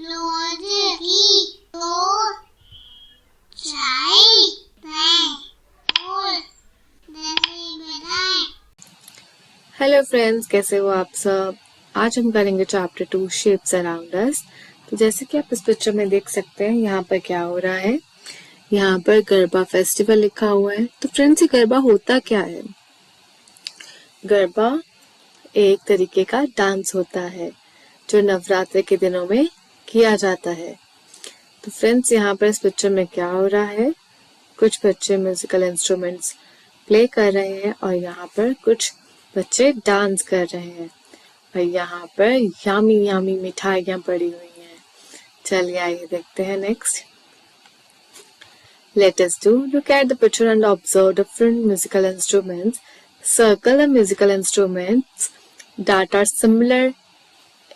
Hello friends, कैसे हो आप सब। आज हम करेंगे चैप्टर 2 शेप्स अराउंड अस। तो जैसे कि आप इस पिक्चर में देख सकते हैं, यहाँ पर क्या हो रहा है। यहाँ पर गरबा फेस्टिवल लिखा हुआ है। तो फ्रेंड्स, ये गरबा होता क्या है। गरबा एक तरीके का डांस होता है जो नवरात्रि के दिनों में किया जाता है। तो फ्रेंड्स, यहाँ पर इस पिक्चर में क्या हो रहा है, कुछ बच्चे म्यूजिकल इंस्ट्रूमेंट्स प्ले कर रहे हैं और यहाँ पर कुछ बच्चे डांस कर रहे हैं और यहाँ पर यामी यामी मिठाइयाँ पड़ी हुई हैं। चलिए आइए देखते हैं next. Let us look at the picture and observe different musical instruments. Circle the musical instruments that are similar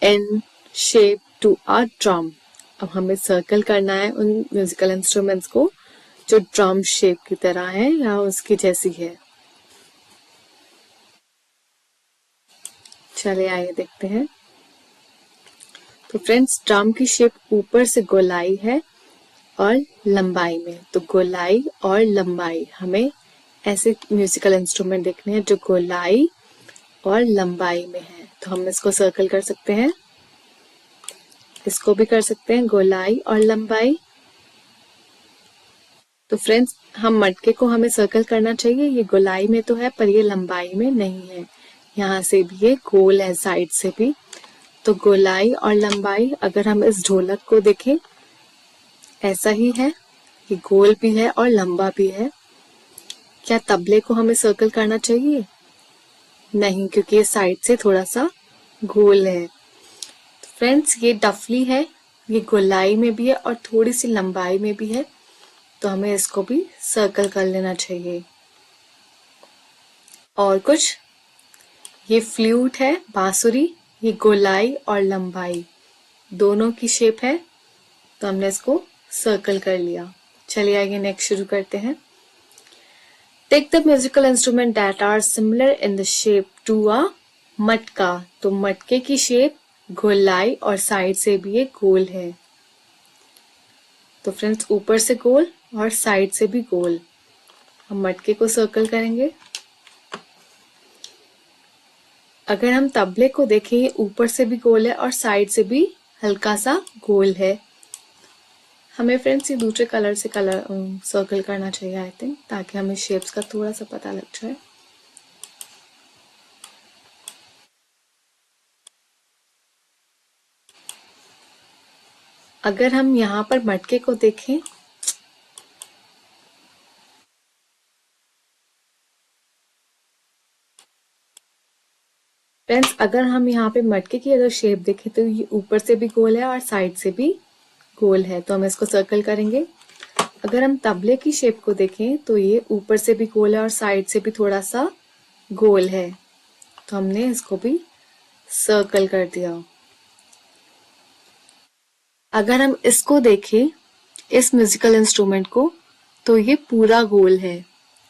in shape to a drum. अब हमें सर्कल करना है उन म्यूजिकल इंस्ट्रूमेंट्स को जो ड्रम शेप की तरह है या उसकी जैसी है। चलिए आइए देखते हैं। तो फ्रेंड्स, ड्रम की शेप ऊपर से गोलाई है और लंबाई में। तो गोलाई और लंबाई, हमें ऐसे म्यूजिकल इंस्ट्रूमेंट देखने हैं जो गोलाई और लंबाई में है। तो हम इसको सर्कल कर सकते हैं, इसको भी कर सकते हैं, गोलाई और लंबाई। तो फ्रेंड्स, हम मटके को हमें सर्कल करना चाहिए। ये गोलाई में तो है पर ये लंबाई में नहीं है। यहाँ से भी ये गोल है, साइड से भी। तो गोलाई और लंबाई, अगर हम इस ढोलक को देखें, ऐसा ही है, ये गोल भी है और लंबा भी है। क्या तबले को हमें सर्कल करना चाहिए? नहीं, क्योंकि ये साइड से थोड़ा सा गोल है। तो फ्रेंड्स, ये डफली है, ये गोलाई में भी है और थोड़ी सी लंबाई में भी है। तो हमें इसको भी सर्कल कर लेना चाहिए। और कुछ, ये फ्लूट है, बांसुरी, ये गोलाई और लंबाई दोनों की शेप है। तो हमने इसको सर्कल कर लिया। चलिए आगे नेक्स्ट शुरू करते हैं। Take the musical instrument that are similar in the shape to a matka. तो मटके की शेप गोलाई और साइड से भी ये गोल है। तो फ्रेंड्स, ऊपर से गोल और साइड से भी गोल। हम मटके को सर्कल करेंगे। अगर हम तबले को देखें, ये ऊपर से भी गोल है और साइड से भी हल्का सा गोल है। हमें फ्रेंड्स ये दूसरे कलर से सर्कल करना चाहिए आई थिंक, ताकि हमें शेप्स का थोड़ा सा पता लग जाए। अगर हम यहाँ पर मटके को देखें, फ्रेंड्स, अगर हम यहाँ पे मटके की अगर शेप देखें तो ये ऊपर से भी गोल है और साइड से भी गोल है। तो हम इसको सर्कल करेंगे। अगर हम तबले की शेप को देखें तो ये ऊपर से भी गोल है और साइड से भी थोड़ा सा गोल है। तो हमने इसको भी सर्कल कर दिया। अगर हम इसको देखें, इस म्यूजिकल इंस्ट्रूमेंट को, तो ये पूरा गोल है।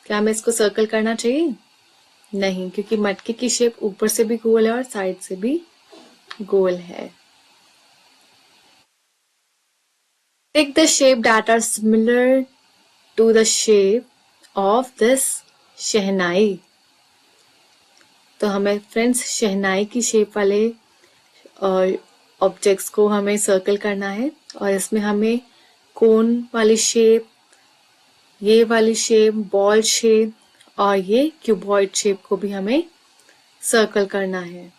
क्या हमें इसको सर्कल करना चाहिए? नहीं, क्योंकि मटके की शेप ऊपर से भी गोल है और साइड से भी गोल है। Take the shape that are similar to the shape of this शहनाई। तो हमें फ्रेंड्स शहनाई की शेप वाले ऑब्जेक्ट्स को हमें सर्कल करना है और इसमें हमें कोन वाली शेप, ये वाली शेप, बॉल शेप और ये क्यूबॉइड शेप को भी हमें सर्कल करना है।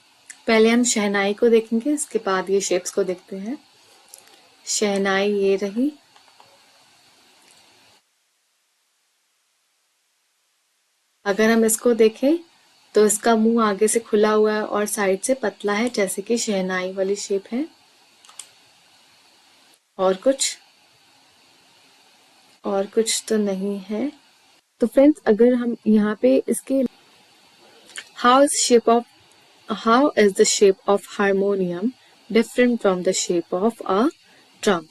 पहले हम शहनाई को देखेंगे, इसके बाद ये शेप्स को देखते हैं। शहनाई ये रही। अगर हम इसको देखें तो इसका मुंह आगे से खुला हुआ है और साइड से पतला है, जैसे कि शहनाई वाली शेप है। और कुछ तो नहीं है। तो फ्रेंड्स, अगर हम यहाँ पे इसके how is the shape of harmonium different from the shape of a drum.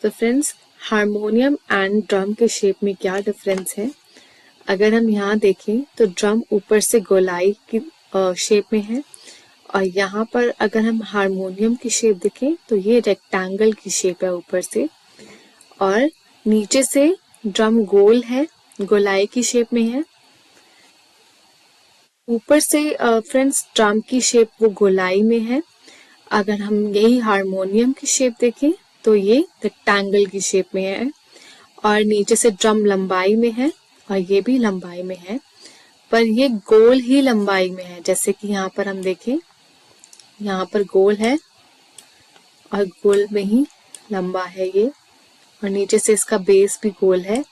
तो फ्रेंड्स, हारमोनियम एंड ड्रम के शेप में क्या डिफरेंस है। अगर हम यहाँ देखें तो ड्रम ऊपर से गोलाई की शेप में है और यहाँ पर अगर हम हारमोनियम की शेप देखें तो ये रेक्टेंगल की शेप है ऊपर से, और नीचे से ड्रम गोल है, गोलाई की शेप में है। ऊपर से फ्रेंड्स ड्रम की शेप वो गोलाई में है। अगर हम यही हारमोनियम की शेप देखें तो ये रेक्टेंगल की शेप में है, और नीचे से ड्रम लंबाई में है और ये भी लंबाई में है, पर ये गोल ही लंबाई में है। जैसे कि यहाँ पर हम देखें, यहाँ पर गोल है और गोल में ही लंबा है ये, और नीचे से इसका बेस भी गोल है।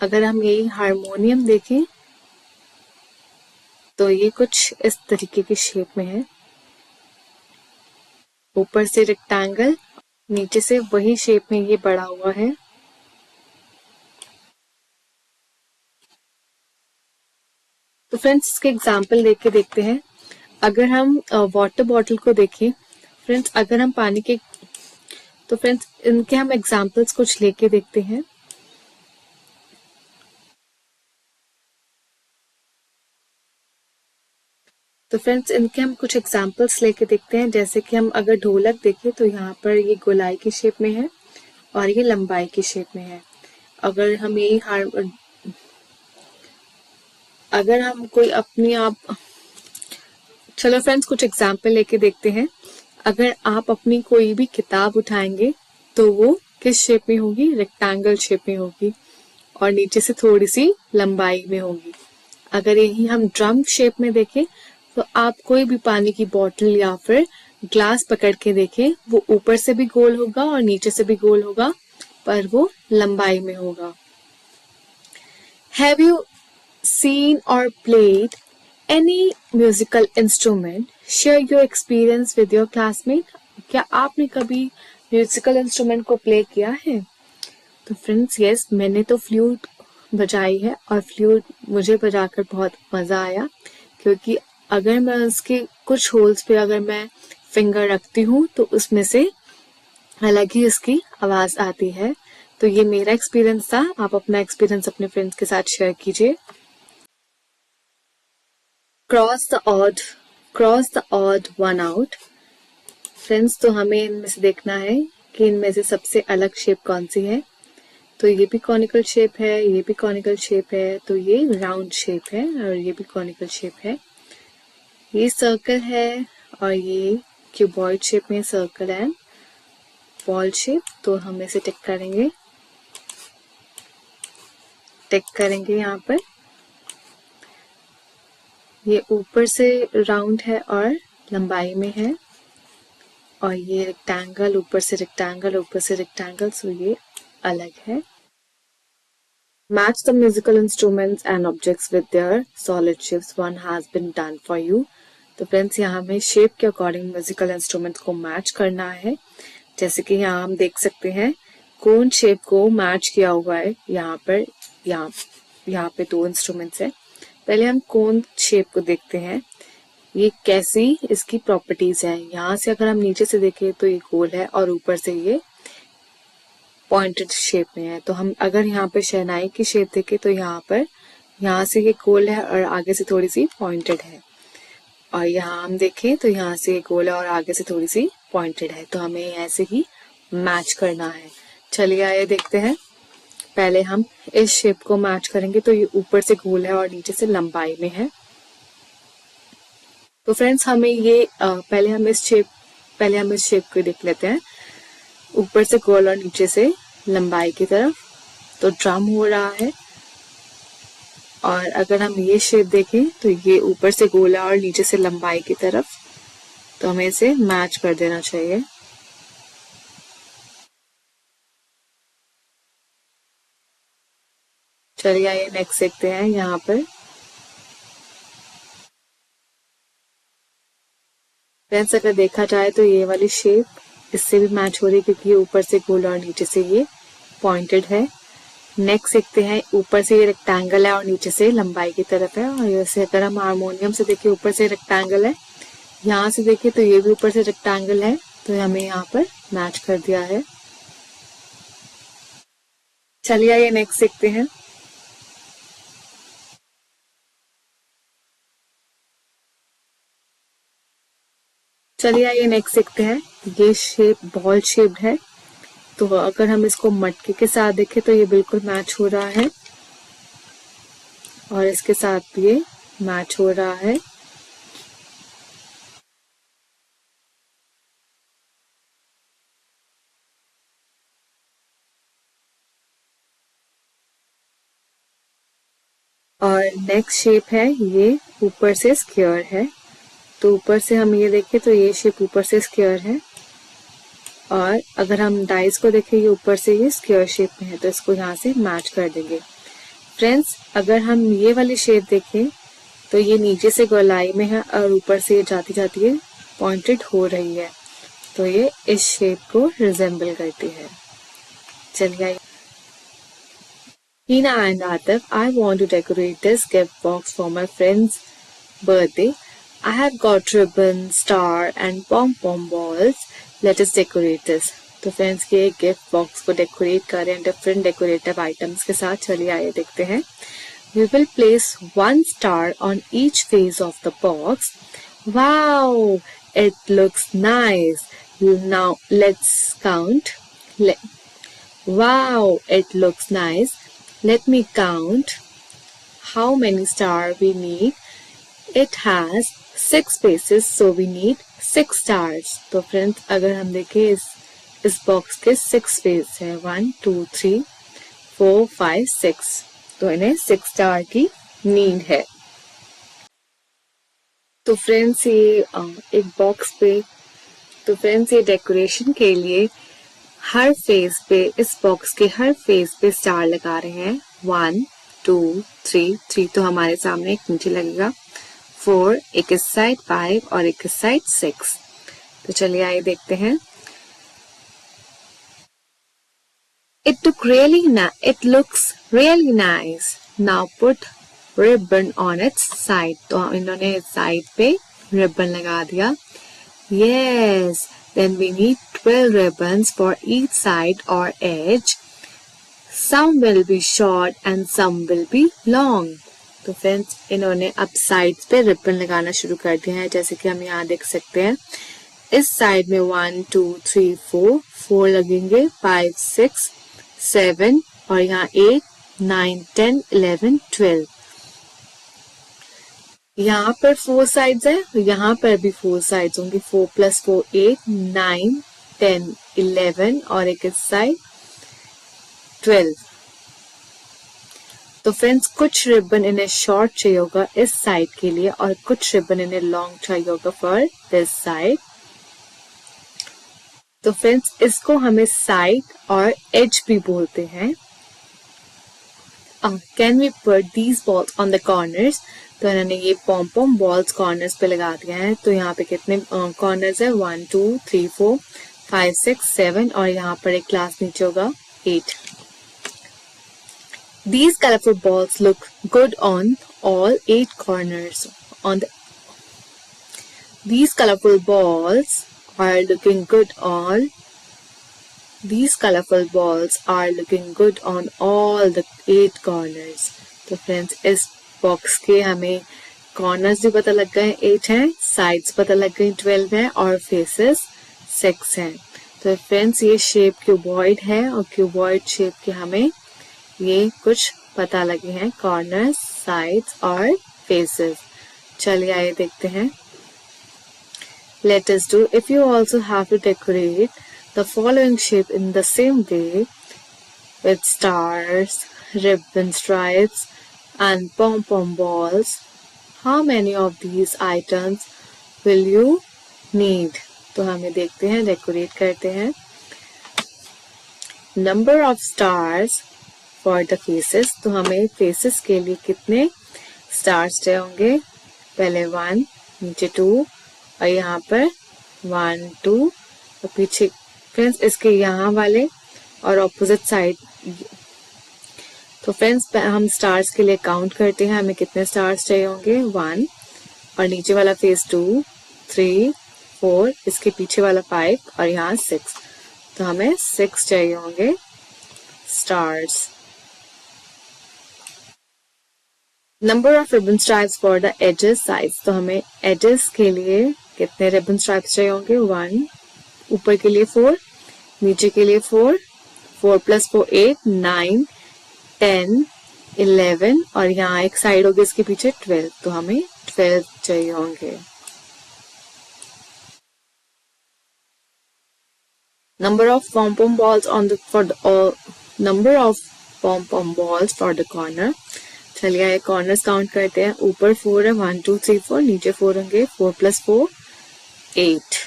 अगर हम यही हारमोनियम देखें तो ये कुछ इस तरीके की शेप में है, ऊपर से रेक्टेंगल, नीचे से वही शेप में ये बड़ा हुआ है। तो फ्रेंड्स इसके एग्जाम्पल देख के देखते हैं। अगर हम वाटर बॉटल को देखें फ्रेंड्स, अगर हम पानी के, तो फ्रेंड्स इनके हम एग्जाम्पल्स कुछ लेके देखते हैं। तो फ्रेंड्स इनके हम कुछ एग्जाम्पल्स लेके देखते हैं। जैसे कि हम अगर ढोलक देखें तो यहाँ पर ये गोलाई की शेप में है और ये लंबाई की शेप में है। अगर हम यही अगर हम कोई अपनी आप, चलो फ्रेंड्स कुछ एग्जाम्पल लेके देखते हैं। अगर आप अपनी कोई भी किताब उठाएंगे तो वो किस शेप में होगी? रेक्टेंगल शेप में होगी और नीचे से थोड़ी सी लंबाई में होगी। अगर यही हम ड्रम शेप में देखें तो आप कोई भी पानी की बोतल या फिर ग्लास पकड़ के देखें, वो ऊपर से भी गोल होगा और नीचे से भी गोल होगा, पर वो लंबाई में होगा। Have you seen or played any musical instrument? Share your experience with your classmate. क्या आपने कभी म्यूजिकल इंस्ट्रूमेंट को प्ले किया है? तो फ्रेंड्स यस, मैंने तो फ्लूट बजाई है और फ्लूट मुझे बजाकर बहुत मजा आया, क्योंकि अगर मैं उसके कुछ होल्स पे अगर मैं फिंगर रखती हूँ तो उसमें से अलग ही उसकी आवाज आती है। तो ये मेरा एक्सपीरियंस था। आप अपना एक्सपीरियंस अपने फ्रेंड्स के साथ शेयर कीजिए। Cross the odd one out. Friends तो हमें इनमें से देखना है कि इनमें से सबसे अलग शेप कौन सी है। तो ये भी कॉनिकल शेप है, ये भी कॉनिकल शेप है, तो ये राउंड शेप है और ये भी कॉनिकल शेप है। ये सर्कल है और ये क्यूबॉइड शेप में सर्कल एंड बॉल शेप। तो हम इसे टिक करेंगे यहाँ पर। ये ऊपर से राउंड है और लंबाई में है, और ये रेक्टेंगल, ऊपर से रेक्टेंगल, ऊपर से रेक्टेंगल, सो ये अलग है। Match the musical instruments and objects with their solid shapes. One has been done for you. तो फ्रेंड्स यहाँ हमें शेप के अकॉर्डिंग म्यूजिकल इंस्ट्रूमेंट्स को मैच करना है। जैसे कि यहाँ हम देख सकते हैं कोन शेप को मैच किया हुआ है। यहाँ पर यहाँ पे दो इंस्ट्रूमेंट्स है। पहले हम कोन शेप को देखते हैं, ये कैसी इसकी प्रॉपर्टीज है। यहाँ से अगर हम नीचे से देखें तो ये गोल है और ऊपर से ये पॉइंटेड शेप में है। तो हम अगर यहाँ पे शहनाई की शेप देखें तो यहाँ से ये गोल है और आगे से थोड़ी सी पॉइंटेड है, और यहाँ हम देखें तो यहाँ से ये गोल है और आगे से थोड़ी सी पॉइंटेड है। तो हमें ऐसे ही मैच करना है। चलिए आइए देखते हैं। पहले हम इस शेप को मैच करेंगे। तो ये ऊपर से गोल है और नीचे से लंबाई में है। तो फ्रेंड्स हमें ये पहले हम इस शेप को देख लेते हैं। ऊपर से गोल और नीचे से लंबाई की तरफ, तो ड्रम हो रहा है। और अगर हम ये शेप देखें तो ये ऊपर से गोल है और नीचे से लंबाई की तरफ, तो हमें इसे मैच कर देना चाहिए। चलिए आइए नेक्स्ट देखते हैं। यहाँ पर फ्रेंड्स अगर देखा जाए तो ये वाली शेप इससे भी मैच हो रही है, क्योंकि ये ऊपर से गोल और नीचे से ये पॉइंटेड है। नेक्स्ट देखते हैं, ऊपर से ये रेक्टेंगल है और नीचे से लंबाई की तरफ है। और जैसे अगर हम हारमोनियम से देखें, ऊपर से रेक्टेंगल है, यहाँ से देखें तो ये भी ऊपर से रेक्टेंगल है, तो हमें यहाँ पर मैच कर दिया है। चलिए आइए नेक्स्ट देखते हैं। चलिए आइए नेक्स्ट देखते हैं। ये शेप बॉल शेप्ड है, तो अगर हम इसको मटके के साथ देखें तो ये बिल्कुल मैच हो रहा है और इसके साथ भी ये मैच हो रहा है। और नेक्स्ट शेप है, ये ऊपर से स्क्वायर है, तो ऊपर से हम ये देखें तो ये शेप ऊपर से स्क्वायर है, और अगर हम डाइस को देखें ये ऊपर से ये स्क्वायर शेप में है, तो इसको यहाँ से मैच कर देंगे। फ्रेंड्स, अगर हम ये वाली शेप देखें तो ये नीचे से गोलाई में है और ऊपर से ये जाती जाती है पॉइंटेड हो रही है, तो ये इस शेप को रिजेंबल करती है। चलिए, Hina and Atif, I want to decorate this gift box for my friend's birthday. I have got ribbon, star and pom-pom balls. Let us decorate this. तो फ्रेंड्स के गिफ्ट बॉक्स को decorate करें different decorative items के साथ। चलिए आइए देखते हैं। We will place one star on each face of the box. Wow, it looks nice. Now let's count. Wow, it looks nice. Let me count how many stars we need. It has 6 faces, so we need 6 stars. तो friends, अगर हम देखें इस box के 6 face हैं, 1 2 3 4 5 6, तो इन्हें 6 star की नीड है। तो फ्रेंड्स ये एक बॉक्स पे, तो फ्रेंड्स ये डेकोरेशन के लिए हर फेस पे, इस बॉक्स के हर फेस पे स्टार लगा रहे हैं। 1 2 3 तो हमारे सामने एक नीचे लगेगा, 4 एक इस साइड, 5 और एक इस साइड 6। तो चलिए आइए देखते हैं। It looks really nice. Now put ribbon on its side. तो इन्होंने साइड पे रिबन लगा दिया। Yes, then we need 12 ribbons for each side or edge. Some will be short and some will be long. तो friends, इन्होंने अब sides पे ribbon लगाना शुरू कर दिया है, जैसे कि हम यहाँ देख सकते हैं। इस साइड में 1 2 3 4 लगेंगे, 5 6 7 और यहाँ 8 9 10 11 12। यहाँ पर 4 साइड्स है, यहाँ पर भी 4 साइड्स होंगी। 4 + 4 8 9 10 11 और एक इस साइड 12। तो फ्रेंड्स, कुछ रिबन इन्हें शॉर्ट चाहिए होगा इस साइड के लिए और कुछ रिबन इन्हें लॉन्ग चाहिए होगा फॉर दिस साइड। तो फ्रेंड्स, इसको हमें साइड और एज भी बोलते हैं। Can we put these balls on the corners? तो इन्होंने ये पॉम पॉम बॉल्स कॉर्नर्स पे लगा दिया है। तो यहाँ पे कितने कॉर्नर्स है? 1 2 3 4 5 6 7 और यहाँ पर एक क्लास नीचे होगा 8। These colorful balls look good on all 8 corners. These colorful balls are looking good on. These colorful balls are looking good on all the 8 corners. तो फ्रेंड्स, इस बॉक्स के हमें कॉर्नर्स भी पता लग गए 8 हैं, साइड्स पता लग गई 12 हैं और फेसेस 6 हैं। तो फ्रेंड्स, ये शेप क्यूबॉइड है और क्यूबॉइड शेप के हमें ये कुछ पता लगे हैं, कॉर्नर्स, साइड्स और फेसेस। चलिए आइए देखते हैं। Let us do. If you also have to decorate the following shape in the same way with stars, ribbon stripes and pom-pom balls, how many of these items will you need? तो हमें देखते हैं, decorate करते हैं। Number of stars for the faces. तो हमें faces के लिए कितने स्टार्स चाहिए होंगे? पहले 1, नीचे 2 और यहाँ पर 1 2 और पीछे फ्रेंड्स इसके यहाँ वाले और ऑपोजिट साइड। तो फ्रेंड्स, हम स्टार्स के लिए काउंट करते हैं, हमें कितने स्टार्स चाहिए होंगे? 1 और नीचे वाला फेस 2 3 4, इसके पीछे वाला 5 और यहाँ 6। तो हमें 6 चाहिए होंगे stars. Number of ribbon stripes for the edges size, तो हमें एजेस के लिए कितने रिबन स्ट्राइप्स चाहिए होंगे, 1, ऊपर के लिए 4, नीचे के लिए 4, 4 + 4 8, 9, 10, 11 और यहाँ एक साइड होगी इसके पीछे 12, तो हमें 12 चाहिए होंगे। Number of pom-pom balls on the for the number of pom-pom balls for the corner, चलिए ये कॉर्नर्स काउंट करते हैं। ऊपर 4 है, 1 2 3 4, नीचे 4 होंगे, 4 + 4 8।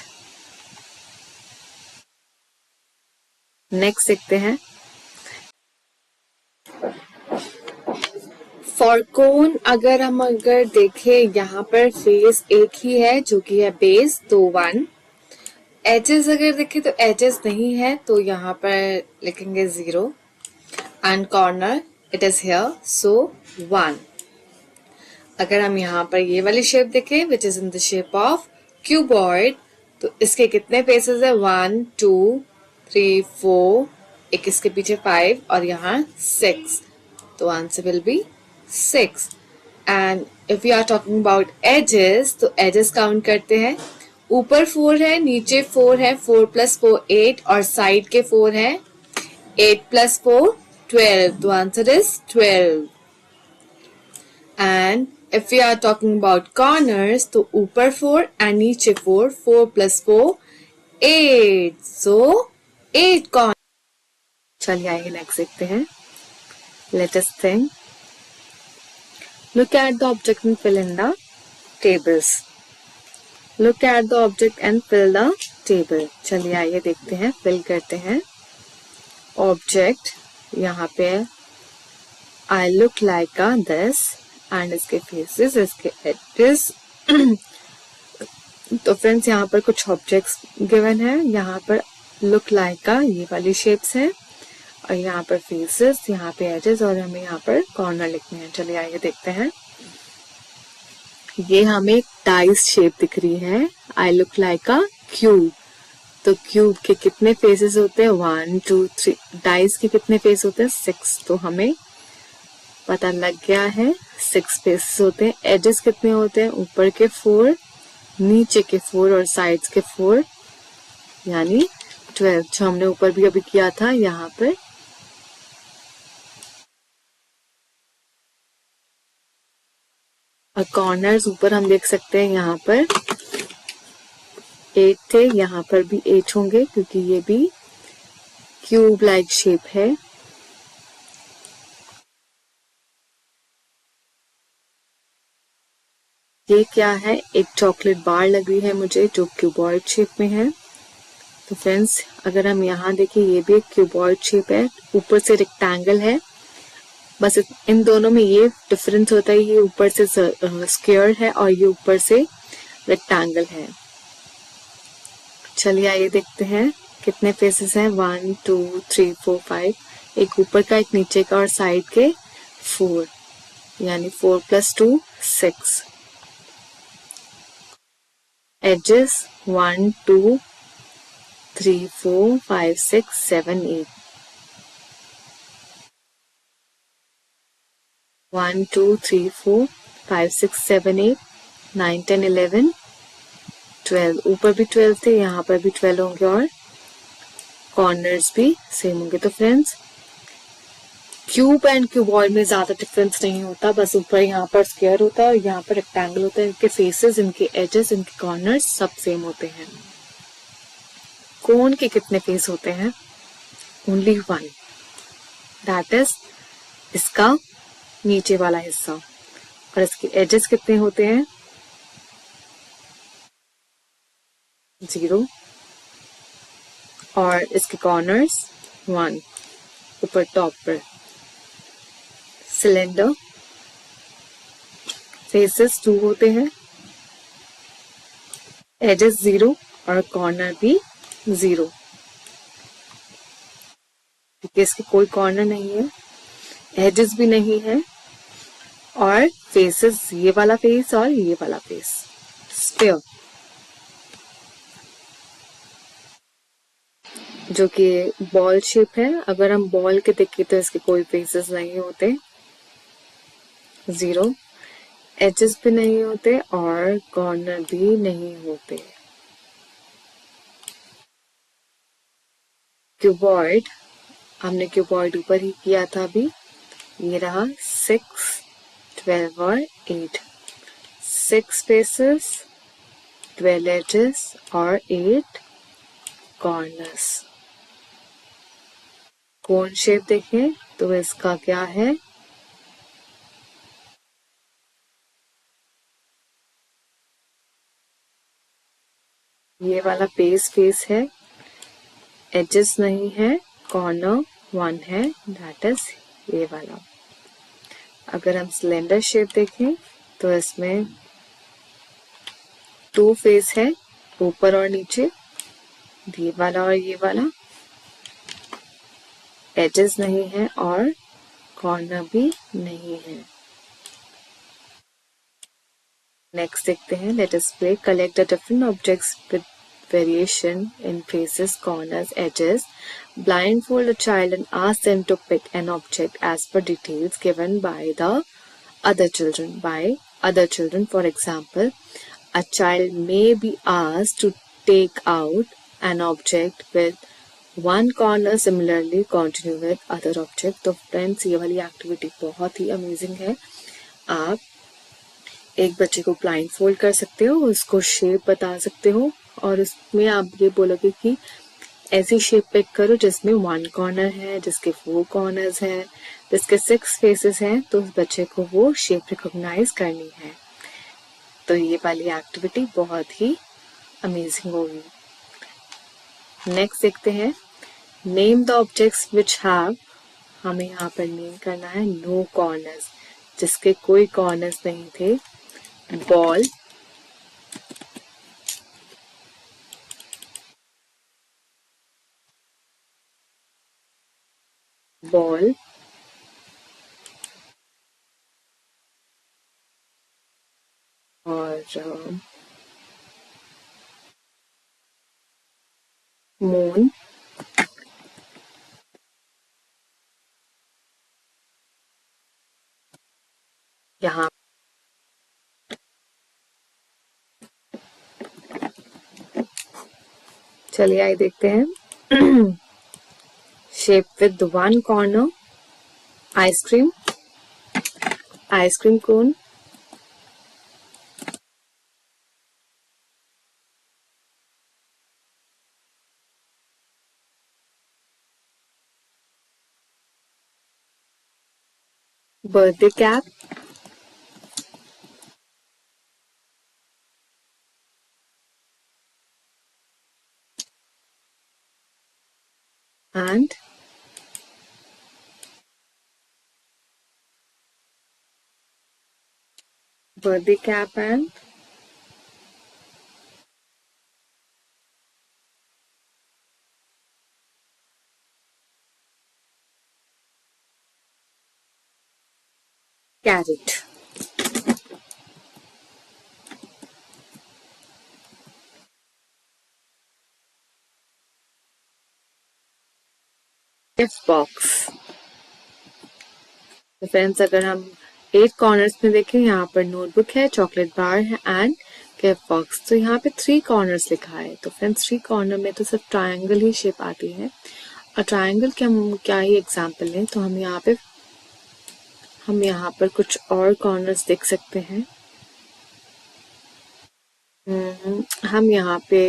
नेक्स्ट देखते हैं फॉर कोन। अगर देखें यहाँ पर फेस एक ही है जो कि है बेस, तो 1। एजेस अगर देखें तो एजेस नहीं है, तो यहाँ पर लिखेंगे 0 and corner it is here, so 1। अगर हम यहाँ पर ये वाली शेप देखें which is in the shape of cuboid, तो इसके कितने फेसेस है, 1 2 3 4, एक इसके पीछे 5 और यहाँ 6, तो answer will be 6। And if you are talking about edges, तो एजेस काउंट करते हैं। ऊपर 4 है, नीचे 4 है, 4 + 4 8 और साइड के 4 है, 8 + 4 12, तो answer is 12। And if we are talking about corners, तो ऊपर 4 and नीचे 4, 4 + 4 8, so 8 corners। चलिए आइए नेक्स्ट देखते हैं। Let us think. Look at the object and fill in the tables. Look at the object and fill the table. चलिए आइए देखते हैं, fill करते हैं। Object यहाँ पे I look like a this and इसके फेसेस, इसके एजेस। तो फ्रेंड्स यहाँ पर कुछ ऑब्जेक्ट्स गिवन है। यहाँ पर लुक लाइक का ये वाली शेप्स है और यहाँ पर फेसेस, यहाँ पे एजेस और हमें यहाँ पर कॉर्नर लिखने हैं। चलिए आइए देखते हैं। ये हमें एक डाइस शेप दिख रही है, I look like a cube. तो क्यूब के कितने फेसेस होते हैं, 1 2 3। डाइस के कितने फेस होते हैं, 6, तो हमें पता लग गया है 6 फेसेस होते हैं। एजेस कितने होते हैं, ऊपर के 4, नीचे के 4 और साइड्स के 4, यानी 12, जो हमने ऊपर भी अभी किया था यहाँ पर। और कॉर्नर्स ऊपर हम देख सकते हैं यहाँ पर 8 थे, यहाँ पर भी 8 होंगे क्योंकि ये भी क्यूब लाइक शेप है। ये क्या है, एक चॉकलेट बार लग रही है मुझे जो क्यूबॉइड शेप में है। तो फ्रेंड्स अगर हम यहाँ देखें, ये भी एक क्यूबॉइड शेप है, ऊपर से रेक्टेंगल है, बस इन दोनों में ये डिफरेंस होता है, ये ऊपर से स्क्वायर है और ये ऊपर से रेक्टेंगल है। चलिए आइए देखते हैं कितने फेसेस हैं, 1 2 3 4 5, एक ऊपर का, एक नीचे का और साइड के 4, यानी 4 + 2 6। edges 1 2 3 4 5 6 7 8, 1 2 3 4 5 6 7 8 9 10 11 12, ऊपर भी 12 थे, यहाँ पर भी 12 होंगे और कॉर्नर्स भी सेम होंगे। तो फ्रेंड्स क्यूब एंड क्यूबॉइड में ज्यादा डिफरेंस नहीं होता, बस ऊपर यहाँ पर स्क्वायर होता है और यहाँ पर रेक्टेंगल होता है। इनके फेसेस, इनके एजेस, इनके कॉर्नर्स सब सेम होते हैं। कोन के कितने फेस होते हैं, ओनली 1, दैट इज इसका नीचे वाला हिस्सा। और इसके एजेस कितने होते हैं, 0, और इसके कॉर्नर्स 1 ऊपर टॉप पर। सिलेंडर फेसेस 2 होते हैं, एजेस 0 और कॉर्नर भी 0, क्योंकि इसके कोई कॉर्नर नहीं है, एजेस भी नहीं है, और फेसेस ये वाला फेस और ये वाला फेस स्फीयर, जो कि बॉल शेप है। अगर हम बॉल के देखें तो इसके कोई फेसेस नहीं होते, 0, एजेस भी नहीं होते और कॉर्नर भी नहीं होते। क्यूबॉइड, हमने क्यूबॉइड ऊपर ही किया था अभी, ये रहा 6, 12 और 8, 6 फेसेस, 12 एजेस और 8 कॉर्नर्स। कोन शेप देखें तो इसका क्या है, ये वाला बेस फेस है, एजेस नहीं है, कॉर्नर 1 है, दैट इज ये वाला। अगर हम सिलेंडर शेप देखें तो इसमें 2 फेस है, ऊपर और नीचे, ये वाला और ये वाला, एजेस नहीं है और कॉर्नर भी नहीं है। नेक्स्ट देखते हैं, let us play collect the different objects with variation in faces, corners, edges. Blindfold a child and ask them to pick an object as per details given by the other children. For example, a child may be asked to take out an object with one corner, similarly continue with other object. तो friends ये वाली activity बहुत ही amazing है। आप एक बच्चे को blind fold कर सकते हो, उसको शेप बता सकते हो और उसमें आप ये बोलोगे कि ऐसी शेप पिक करो जिसमें 1 कॉर्नर है, जिसके 4 कॉर्नर्स है, जिसके 6 फेसेस हैं, तो उस बच्चे को वो शेप रिकॉग्नाइज करनी है। तो ये वाली एक्टिविटी बहुत ही अमेजिंग होगी। नेक्स्ट देखते हैं, name the objects which have, हमें यहाँ पर नेम करना है नो कॉर्नर्स, जिसके कोई कॉर्नर्स नहीं थे। बॉल, बॉल, और मून, यहाँ चलिए आइए देखते हैं। Shape with 1 corner, ice cream, ice cream cone, birthday cap, and birthday cap and carrot. Gift box. तो फ्रेंड्स अगर हम 8 कॉर्नर्स में देखें, यहाँ पर नोटबुक है, चॉकलेट बार है एंड गिफ्ट बॉक्स। तो यहाँ पे 3 कॉर्नर्स लिखा है। तो फ्रेंड्स 3 कॉर्नर में तो सिर्फ ट्रायंगल ही शेप आती है और ट्रायंगल के हम क्या ही एग्जाम्पल लें, तो हम यहाँ पर कुछ और कॉर्नर्स देख सकते हैं। हम यहाँ पे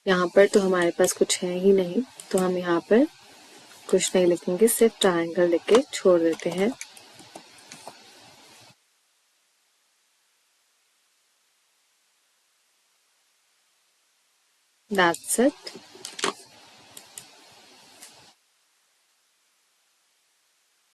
यहाँ पर तो हमारे पास कुछ है ही नहीं, तो हम यहाँ पर कुछ नहीं लिखेंगे, सिर्फ ट्रायंगल लिख के छोड़ देते हैं। That's it.